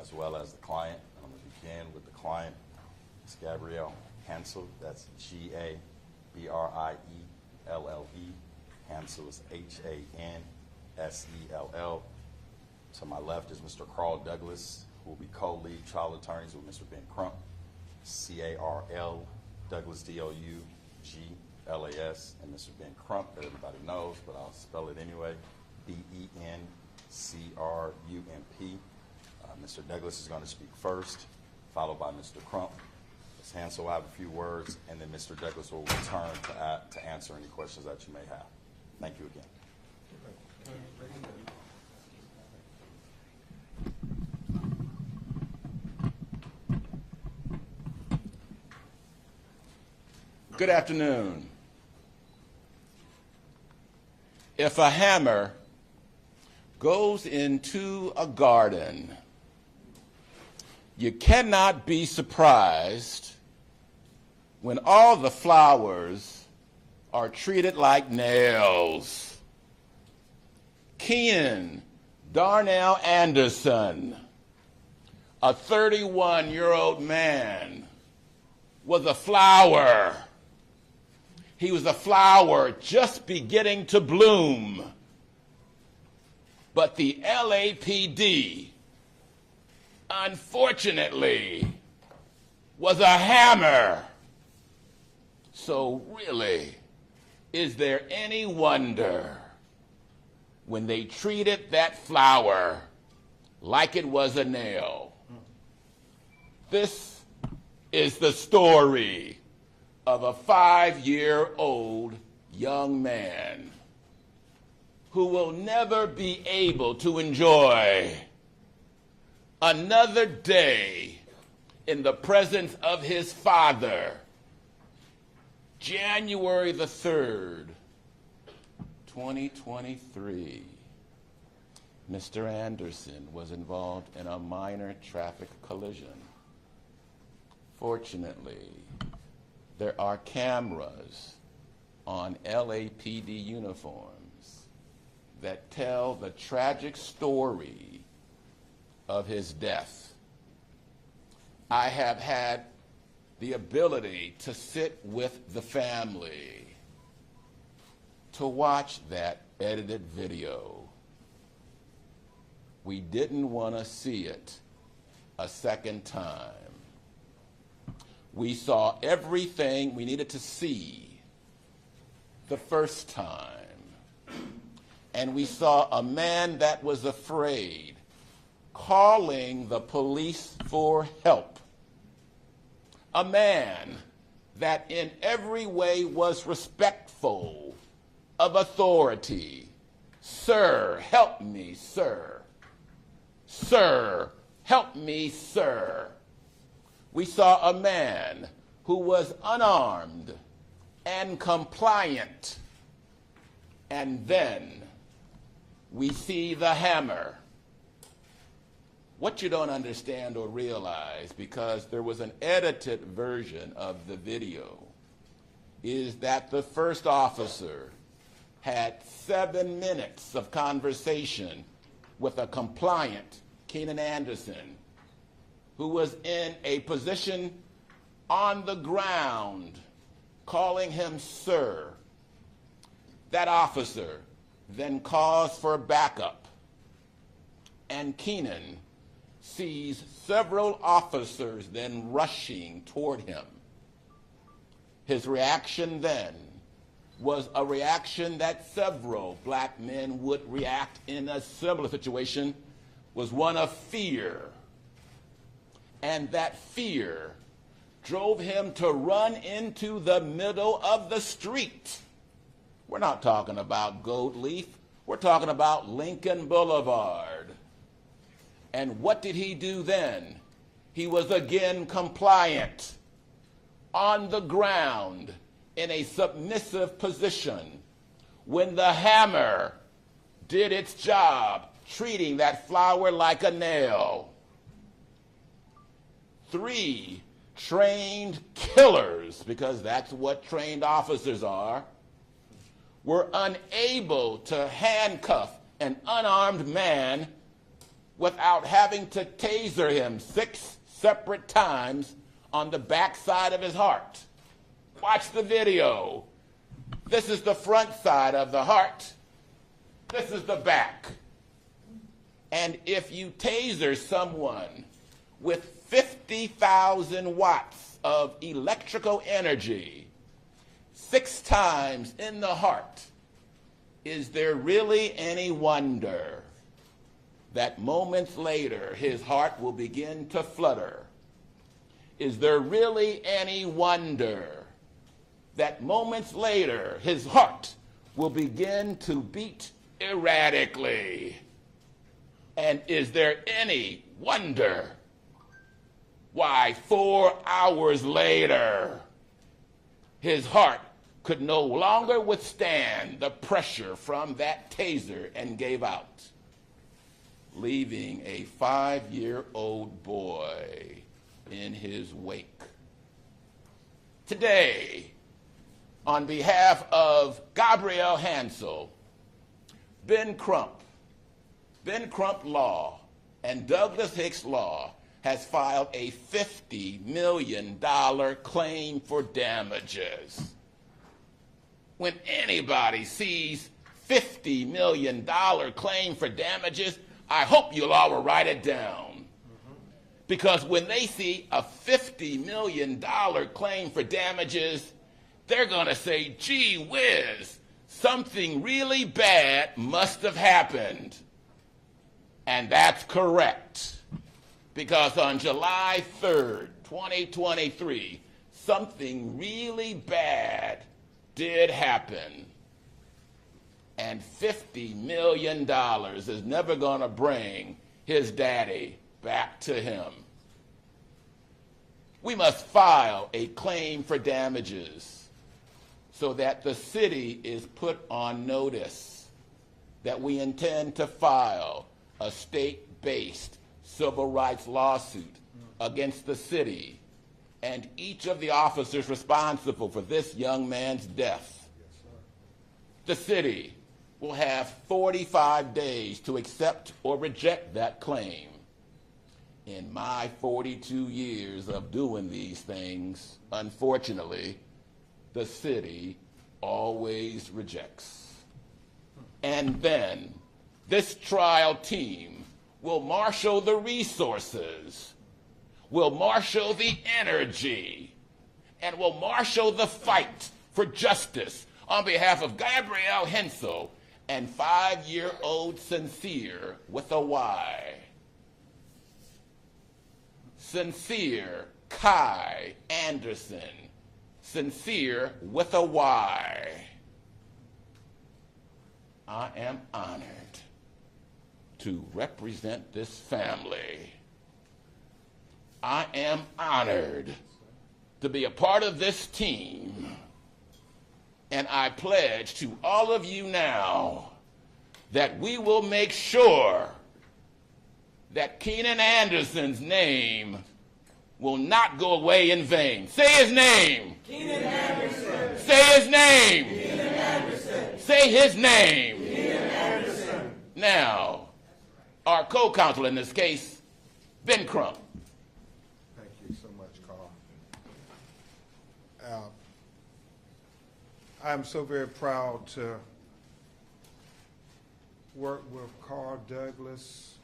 as well as the client. I'm going to begin with the client, Ms. Gabrielle Hansel. That's Gabrielle. Hansel is Hansell. To my left is Mr. Carl Douglas, who will be co-lead trial attorneys with Mr. Ben Crump, Carl Douglas, Douglas, and Mr. Ben Crump, that everybody knows, but I'll spell it anyway, Bencrump. Mr. Douglas is going to speak first, followed by Mr. Crump. Ms. Hansel will have a few words, and then Mr. Douglas will return to answer any questions that you may have. Thank you again. Good afternoon. If a hammer goes into a garden, you cannot be surprised when all the flowers are treated like nails. Keenan Anderson, a 31-year-old man, was a flower. He was a flower just beginning to bloom. But the LAPD, unfortunately, was a hammer. So really, is there any wonder when they treated that flower like it was a nail? This is the story of a 5-year-old young man who will never be able to enjoy another day in the presence of his father. January the 3rd, 2023, Mr. Anderson was involved in a minor traffic collision. Fortunately, there are cameras on LAPD uniforms that tell the tragic story of his death. I have had the ability to sit with the family to watch that edited video. We didn't want to see it a second time. We saw everything we needed to see the first time. And we saw a man that was afraid, calling the police for help. A man that in every way was respectful of authority. Sir, help me, sir. Sir, help me, sir. We saw a man who was unarmed and compliant. And then we see the hammer. What you don't understand or realize, because there was an edited version of the video, is that the first officer had 7 minutes of conversation with a compliant, Keenan Anderson, who was in a position on the ground, calling him sir. That officer then calls for backup, and Keenan sees several officers then rushing toward him. His reaction then was a reaction that several black men would react in a similar situation, was one of fear. And that fear drove him to run into the middle of the street. We're not talking about Gold Leaf. We're talking about Lincoln Boulevard. And what did he do then? He was again compliant, on the ground, in a submissive position, when the hammer did its job, treating that flower like a nail. 3 trained killers, because that's what trained officers are, were unable to handcuff an unarmed man without having to taser him 6 separate times on the backside of his heart. Watch the video. This is the front side of the heart. This is the back. And if you taser someone with 50,000 watts of electrical energy 6 times in the heart, is there really any wonder that moments later his heart will begin to flutter? Is there really any wonder that moments later his heart will begin to beat erratically? And is there any wonder why 4 hours later his heart could no longer withstand the pressure from that taser and gave out, leaving a 5-year-old boy in his wake? Today, on behalf of Gabrielle Hansel, Ben Crump Law, and Douglas Hicks Law has filed a $50 million claim for damages. When anybody sees $50 million claim for damages, I hope you'll all will write it down. Because when they see a $50 million claim for damages, they're going to say, gee whiz, something really bad must have happened. And that's correct. Because on July 3rd, 2023, something really bad did happen. And $50 million is never going to bring his daddy back to him. We must file a claim for damages so that the city is put on notice that we intend to file a state-based civil rights lawsuit against the city and each of the officers responsible for this young man's death. The city will have 45 days to accept or reject that claim. In my 42 years of doing these things, unfortunately, the city always rejects. And then this trial team will marshal the resources, will marshal the energy, and will marshal the fight for justice on behalf of Gabrielle Hansel and 5-year-old Sincere with a Y. Sincere Kai Anderson. Sincere with a Y. I am honored to represent this family. I am honored to be a part of this team. And I pledge to all of you now that we will make sure that Keenan Anderson's name will not go away in vain. Say his name. Keenan Anderson. Say his name. Keenan Anderson. Say his name. Keenan Anderson. Now, our co-counsel in this case, Ben Crump. Thank you so much, Carl. I'm so very proud to work with Carl Douglas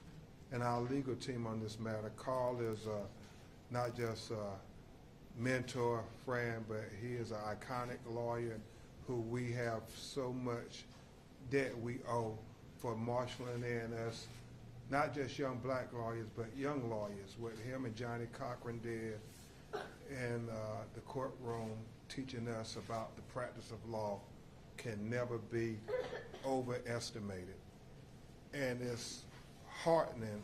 and our legal team on this matter. Carl is not just a mentor, friend, but he is an iconic lawyer who we have so much debt we owe for marshaling in us, not just young black lawyers, but young lawyers, what him and Johnny Cochran did in the courtroom, teaching us about the practice of law can never be overestimated. And it's heartening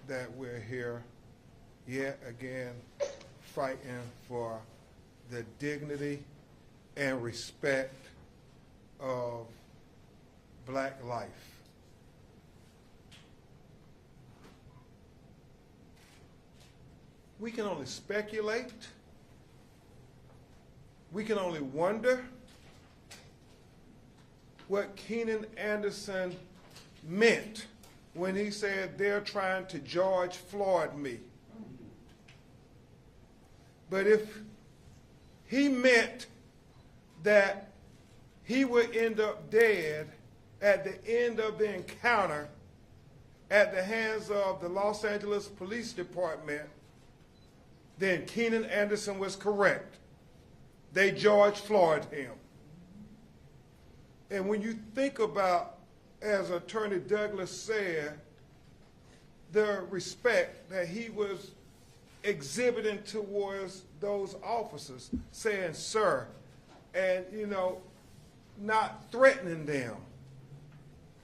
that we're here yet again fighting for the dignity and respect of black life. We can only speculate. We can only wonder what Keenan Anderson meant when he said they're trying to George Floyd me. But if he meant that he would end up dead at the end of the encounter at the hands of the Los Angeles Police Department, then Keenan Anderson was correct. They George Floyd him. And when you think about, as Attorney Douglas said, the respect that he was exhibiting towards those officers, saying, sir, and, not threatening them.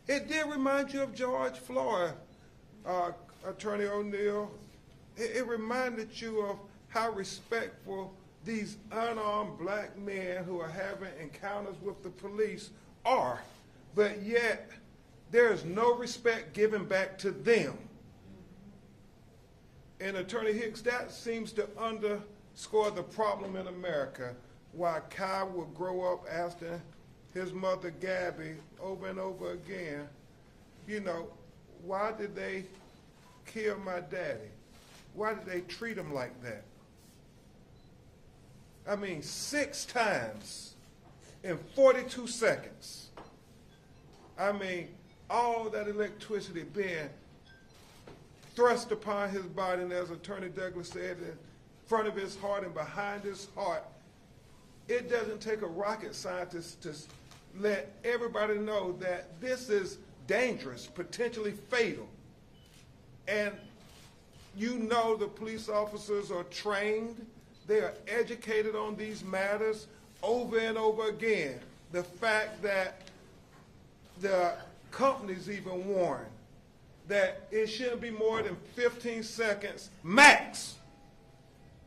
It did remind you of George Floyd, Attorney O'Neill. It reminded you of how respectful these unarmed black men who are having encounters with the police are, but yet there is no respect given back to them. And Attorney Hicks, that seems to underscore the problem in America, why Kai will grow up asking his mother Gabby over and over again, why did they kill my daddy? Why did they treat him like that? I mean, 6 times in 42 seconds. I mean, all that electricity being thrust upon his body, and as Attorney Douglas said, in front of his heart and behind his heart. It doesn't take a rocket scientist to let everybody know that this is dangerous, potentially fatal. And the police officers are trained, they are educated on these matters over and over again. The fact that the companies even warn that it shouldn't be more than 15 seconds max,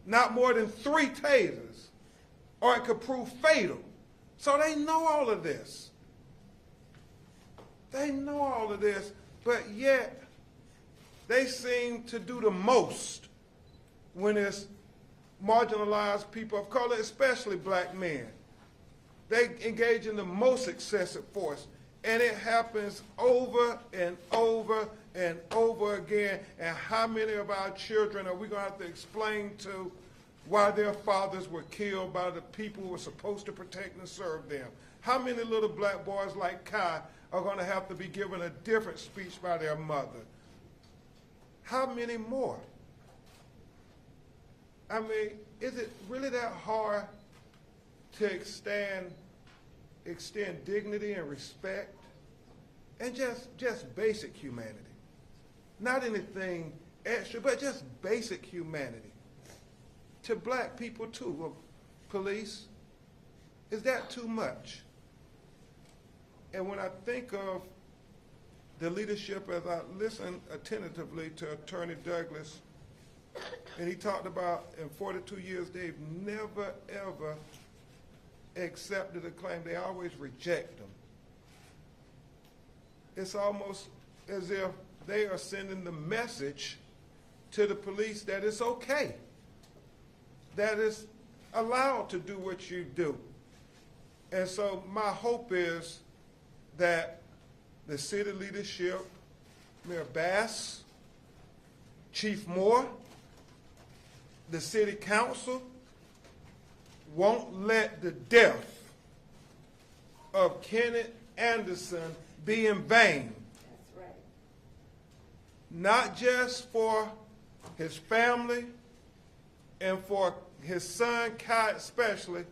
not more than 3 tasers, or it could prove fatal. So they know all of this. They know all of this, but yet they seem to do the most when it's marginalized people of color, especially black men. They engage in the most excessive force, and it happens over and over and over again. And how many of our children are we going to have to explain to why their fathers were killed by the people who were supposed to protect and serve them? How many little black boys like Kai are going to have to be given a different speech by their mother? How many more? I mean, is it really that hard to extend dignity and respect and just basic humanity? Not anything extra, but just basic humanity. To black people too, police, is that too much? And when I think of the leadership, as I listen attentively to Attorney Douglas, and he talked about in 42 years they've never ever accepted a claim. They always reject them. It's almost as if they are sending the message to the police that it's okay, that it's allowed to do what you do. And so my hope is that the city leadership, Mayor Bass, Chief Moore, the city council, won't let the death of Keenan Anderson be in vain. That's right. Not just for his family and for his son Kai especially,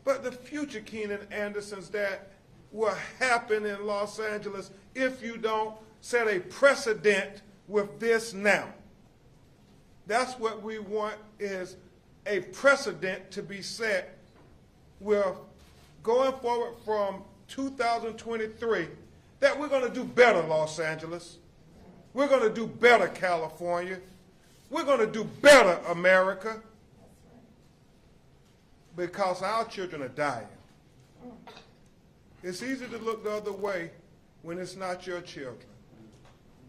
but the future Keenan Andersons that will happen in Los Angeles if you don't set a precedent with this now. That's what we want, is a precedent to be set with going forward from 2023, that we're going to do better, Los Angeles. We're going to do better, California. We're going to do better, America, because our children are dying. It's easy to look the other way when it's not your children,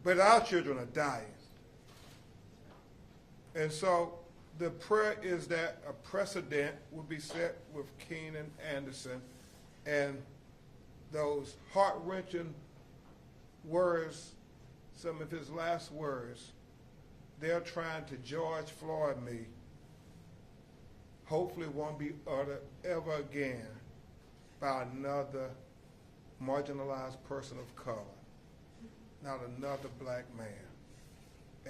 but our children are dying. And so the prayer is that a precedent will be set with Keenan Anderson, and those heart-wrenching words some of his last words, they're trying to George Floyd me, hopefully won't be uttered ever again by another marginalized person of color, not another black man.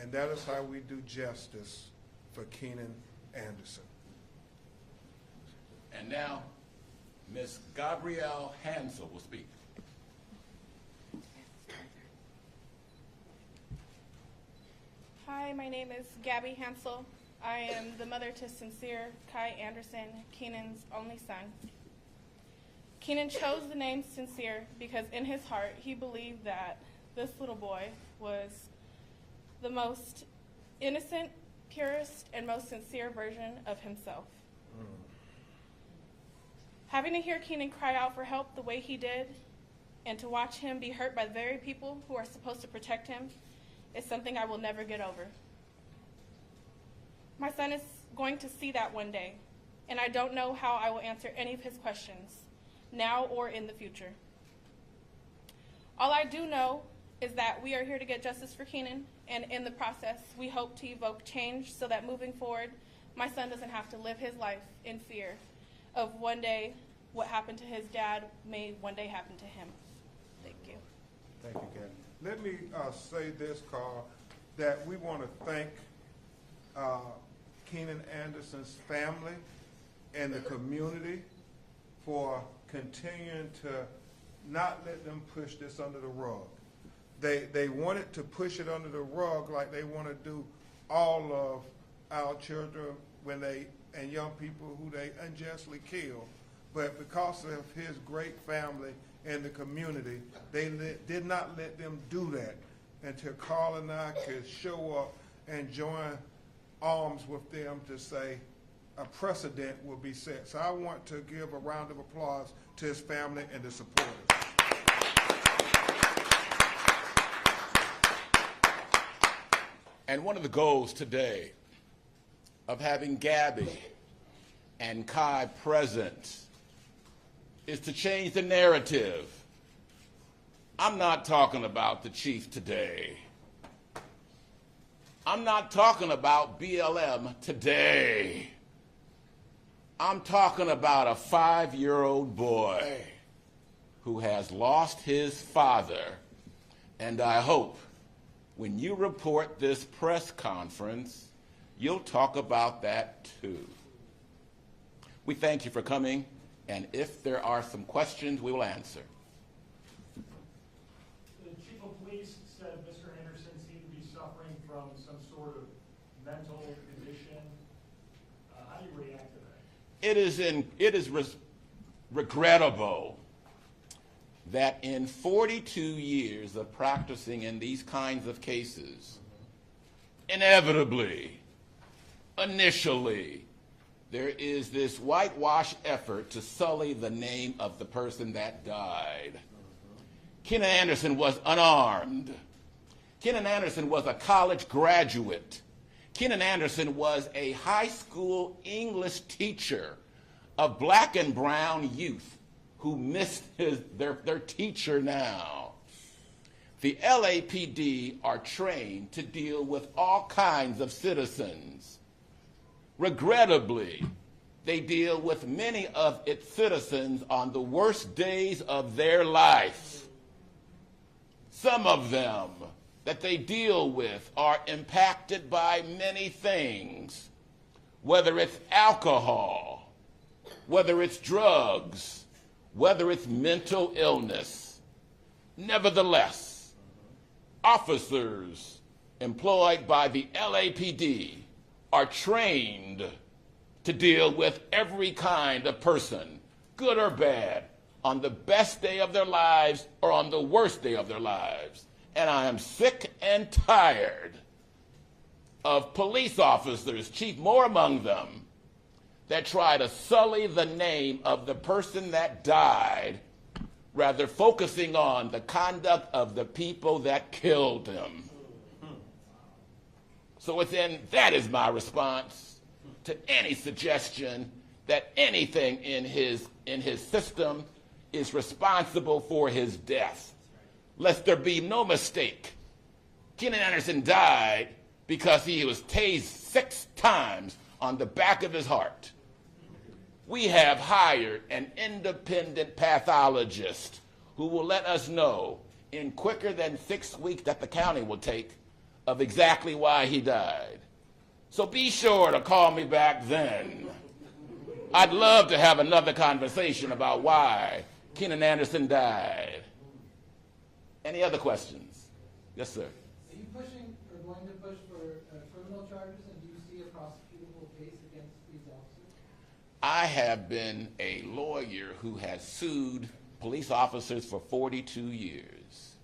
And that is how we do justice for Keenan Anderson. And now, Ms. Gabrielle Hansel will speak. Hi, my name is Gabby Hansel. I am the mother to Sincere Kai Anderson, Keenan's only son. Keenan chose the name Sincere because in his heart he believed that this little boy was the most innocent, purest, and most sincere version of himself. Having to hear Keenan cry out for help the way he did, and to watch him be hurt by the very people who are supposed to protect him, is something I will never get over. My son is going to see that one day, and I don't know how I will answer any of his questions, now or in the future. All I do know is that we are here to get justice for Keenan, and in the process, we hope to evoke change so that moving forward, my son doesn't have to live his life in fear of one day what happened to his dad may one day happen to him. Thank you. Thank you, Gabby. Let me say this, Carl, that we want to thank Keenan Anderson's family and the community for continuing to not let them push this under the rug. They wanted to push it under the rug like they want to do all of our children and young people who they unjustly kill. But because of his great family and the community, they did not let them do that until Carl and I could show up and join arms with them to say a precedent will be set. So I want to give a round of applause to his family and the supporters. And one of the goals today of having Gabby and Kai present is to change the narrative. I'm not talking about the chief today. I'm not talking about BLM today. I'm talking about a 5-year-old boy who has lost his father, and I hope when you report this press conference, you'll talk about that too. We thank you for coming, and if there are some questions, we will answer. The chief of police said Mr. Anderson seemed to be suffering from some sort of mental condition. How do you react to that? It is regrettable that in 42 years of practicing in these kinds of cases, inevitably, initially, there is this whitewash effort to sully the name of the person that died. Keenan Anderson was unarmed. Keenan Anderson was a college graduate. Keenan Anderson was a high school English teacher of black and brown youth who missed their teacher now. The LAPD are trained to deal with all kinds of citizens. Regrettably, they deal with many of its citizens on the worst days of their life. Some of them that they deal with are impacted by many things, whether it's alcohol, whether it's drugs, whether it's mental illness. Nevertheless, officers employed by the LAPD are trained to deal with every kind of person, good or bad, on the best day of their lives or on the worst day of their lives. And I am sick and tired of police officers, Chief Moore among them, that try to sully the name of the person that died, rather focusing on the conduct of the people that killed him. So that is my response to any suggestion that anything in his system is responsible for his death. Lest there be no mistake, Keenan Anderson died because he was tased 6 times on the back of his heart. We have hired an independent pathologist who will let us know in quicker than 6 weeks that the county will take of exactly why he died. So be sure to call me back then. I'd love to have another conversation about why Keenan Anderson died. Any other questions? Yes, sir. Are you pushing or going to push for criminal charges, and do you see a prosecutable case against these officers? I have been a lawyer who has sued police officers for 42 years.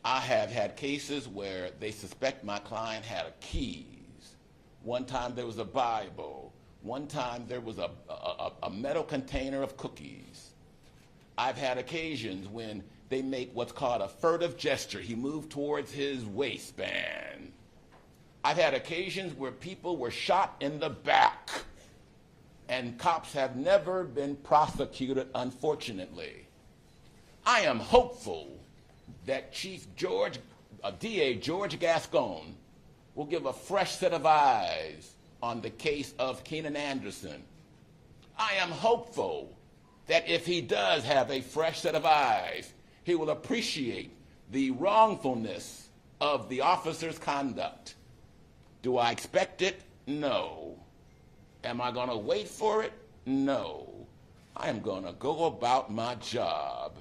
I have had cases where they suspect my client had keys. One time there was a Bible. One time there was a metal container of cookies. I've had occasions when they make what's called a furtive gesture. He moved towards his waistband. I've had occasions where people were shot in the back, and cops have never been prosecuted, unfortunately. I am hopeful that DA George Gascon will give a fresh set of eyes on the case of Keenan Anderson. I am hopeful that if he does have a fresh set of eyes, he will appreciate the wrongfulness of the officer's conduct. Do I expect it? No. Am I going to wait for it? No. I am going to go about my job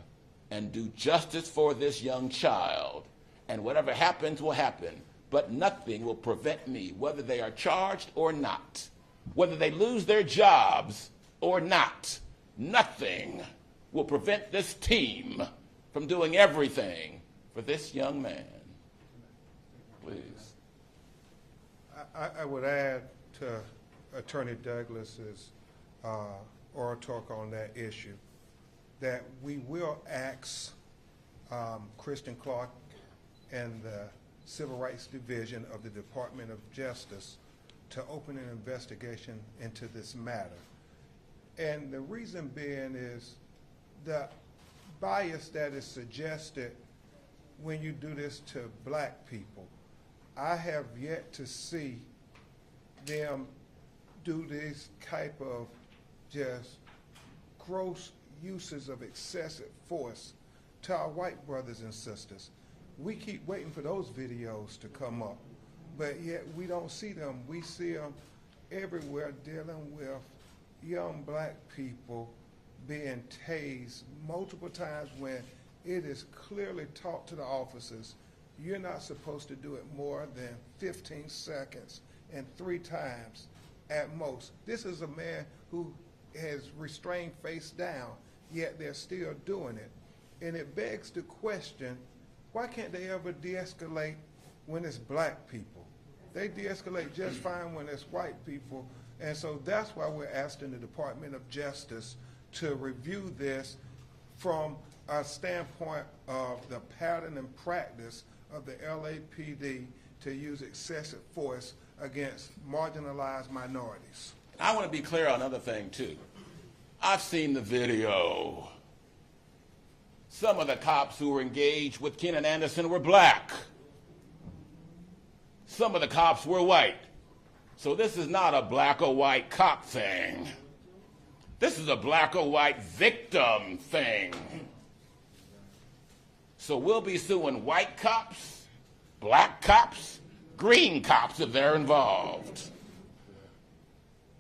and do justice for this young child. And whatever happens will happen. But nothing will prevent me, whether they are charged or not, whether they lose their jobs or not. Nothing will prevent this team from doing everything for this young man. Please. I would add to Attorney Douglas's oral talk on that issue that we will ask Kristen Clark and the Civil Rights Division of the Department of Justice to open an investigation into this matter. And the reason being is the bias that is suggested when you do this to black people. I have yet to see them do this type of just gross uses of excessive force to our white brothers and sisters. We keep waiting for those videos to come up, but yet we don't see them. We see them everywhere dealing with young black people being tased multiple times when it is clearly taught to the officers, you're not supposed to do it more than 15 seconds and 3 times at most. This is a man who has restrained face down, yet they're still doing it. And it begs the question, why can't they ever de-escalate when it's black people? They de-escalate just fine when it's white people. And so that's why we're asking the Department of Justice to review this from a standpoint of the pattern and practice of the LAPD to use excessive force against marginalized minorities. I want to be clear on another thing, too. I've seen the video. Some of the cops who were engaged with Keenan Anderson were black. Some of the cops were white. So this is not a black or white cop thing. This is a black or white victim thing. So we'll be suing white cops, black cops, green cops if they're involved.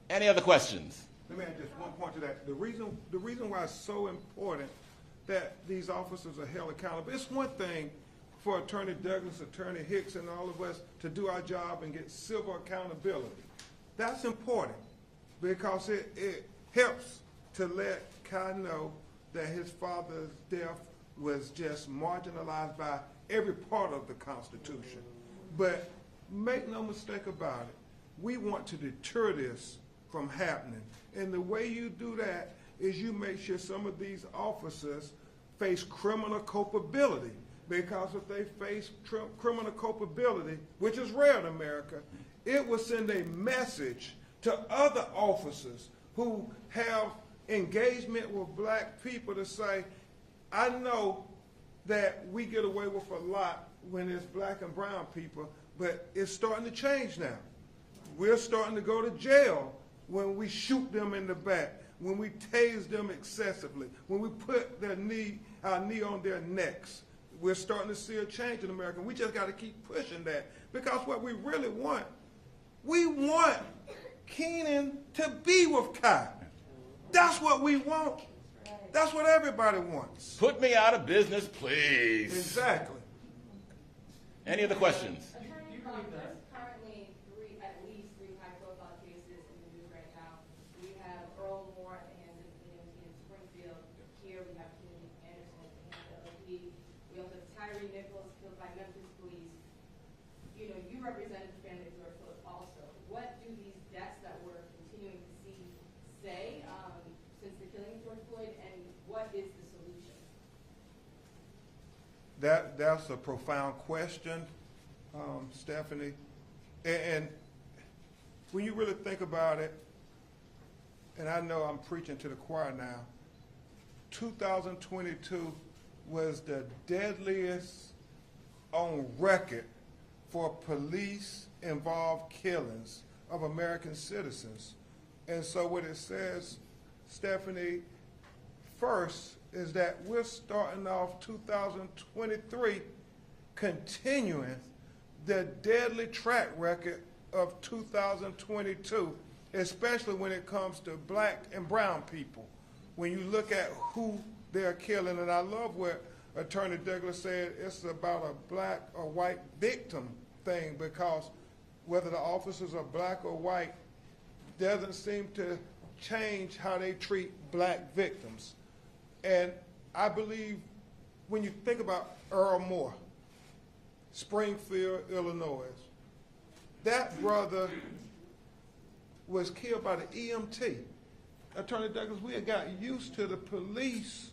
Any other questions? Let me add just one point to that. The reason why it's so important that these officers are held accountable, it's one thing for Attorney Douglas, Attorney Hicks, and all of us to do our job and get civil accountability. That's important because it helps to let Kai know that his father's death was just marginalized by every part of the Constitution. But make no mistake about it, we want to deter this from happening. And the way you do that is you make sure some of these officers face criminal culpability. Because if they face criminal culpability, which is rare in America, it will send a message to other officers who have engagement with black people to say, I know that we get away with a lot when it's black and brown people, but it's starting to change now. We're starting to go to jail when we shoot them in the back, when we tase them excessively, when we put our knee on their necks. We're starting to see a change in America. We just got to keep pushing that, because what we really want, we want Keenan to be with Kai. That's what we want. That's what everybody wants. Put me out of business, please. Exactly. Any other questions? Attorney, there's currently at least three high-profile cases in the news right now. We have Earl Moore at the hands of the EMT in Springfield. Here we have Keenan Anderson at the hands of the OP. We also have Tyree Nichols killed by Memphis police. You know, you represented the family of George Floyd also. What do these deaths that we're continuing to see say since the killing of George Floyd, and what is the solution? That's a profound question, Stephanie. And when you really think about it, and I know I'm preaching to the choir now, 2022 was the deadliest on record for police-involved killings of American citizens. And so what it says, Stephanie, first is that we're starting off 2023 continuing the deadly track record of 2022, especially when it comes to black and brown people. When you look at who they're killing, and I love what Attorney Douglas said, it's about a black or white victim thing, because whether the officers are black or white doesn't seem to change how they treat black victims. And I believe when you think about Earl Moore, Springfield, Illinois, that brother was killed by the EMT. Attorney Douglas, we had got used to the police,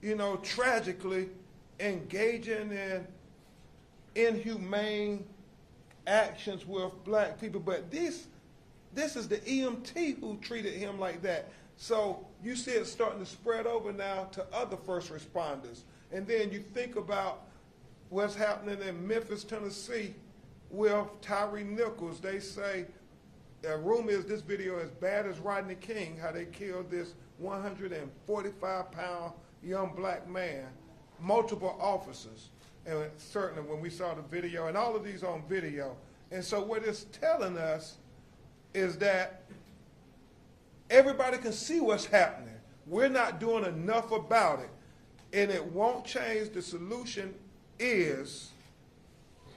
you know, tragically engaging in inhumane actions with black people, but this is the EMT who treated him like that. So you see it starting to spread over now to other first responders. And then you think about what's happening in Memphis, Tennessee with Tyree Nichols. They say, the rumor is this video as bad as Rodney King, how they killed this 145-pound young black man, multiple officers. And certainly when we saw the video, and all of these on video. And so what it's telling us is that everybody can see what's happening. We're not doing enough about it, and it won't change. The solution is,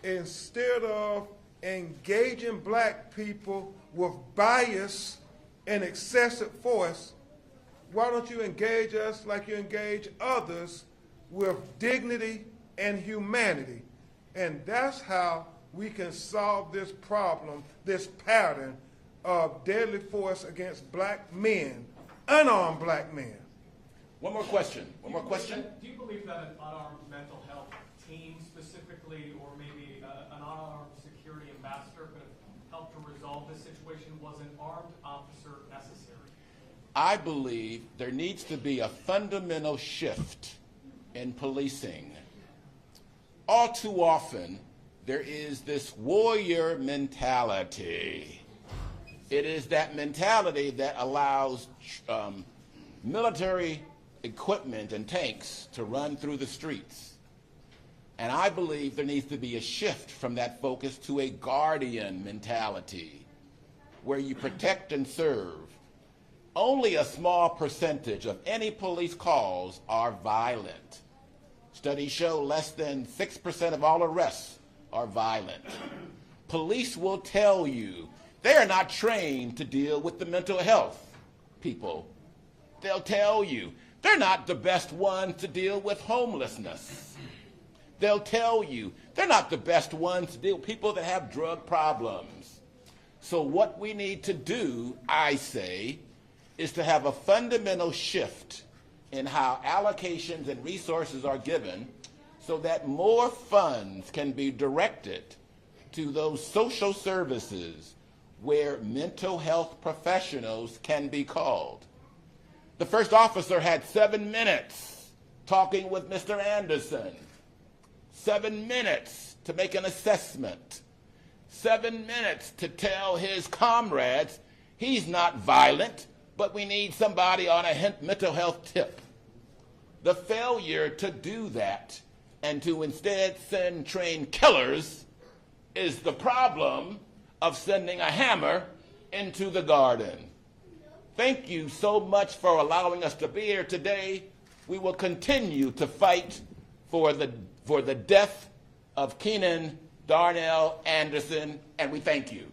instead of engaging black people with bias and excessive force, why don't you engage us like you engage others with dignity and humanity? And that's how we can solve this problem, this pattern of deadly force against black men, unarmed black men. One more question. One more question. Do you believe that an unarmed mental health team specifically, or maybe an unarmed security ambassador could have helped to resolve this situation? Was an armed officer necessary? I believe there needs to be a fundamental shift in policing. All too often, there is this warrior mentality. It is that mentality that allows military equipment and tanks to run through the streets. And I believe there needs to be a shift from that focus to a guardian mentality, where you protect and serve. Only a small percentage of any police calls are violent. Studies show less than 6% of all arrests are violent. Police will tell you they are not trained to deal with the mental health people. They'll tell you they're not the best ones to deal with homelessness. They'll tell you they're not the best ones to deal with people that have drug problems. So what we need to do, I say, is to have a fundamental shift in how allocations and resources are given, so that more funds can be directed to those social services where mental health professionals can be called. The first officer had 7 minutes talking with Mr. Anderson. 7 minutes to make an assessment, 7 minutes to tell his comrades he's not violent, but we need somebody on a mental health tip. The failure to do that and to instead send trained killers is the problem of sending a hammer into the garden. Thank you so much for allowing us to be here today. We will continue to fight for the death of Keenan Darnell Anderson, and we thank you.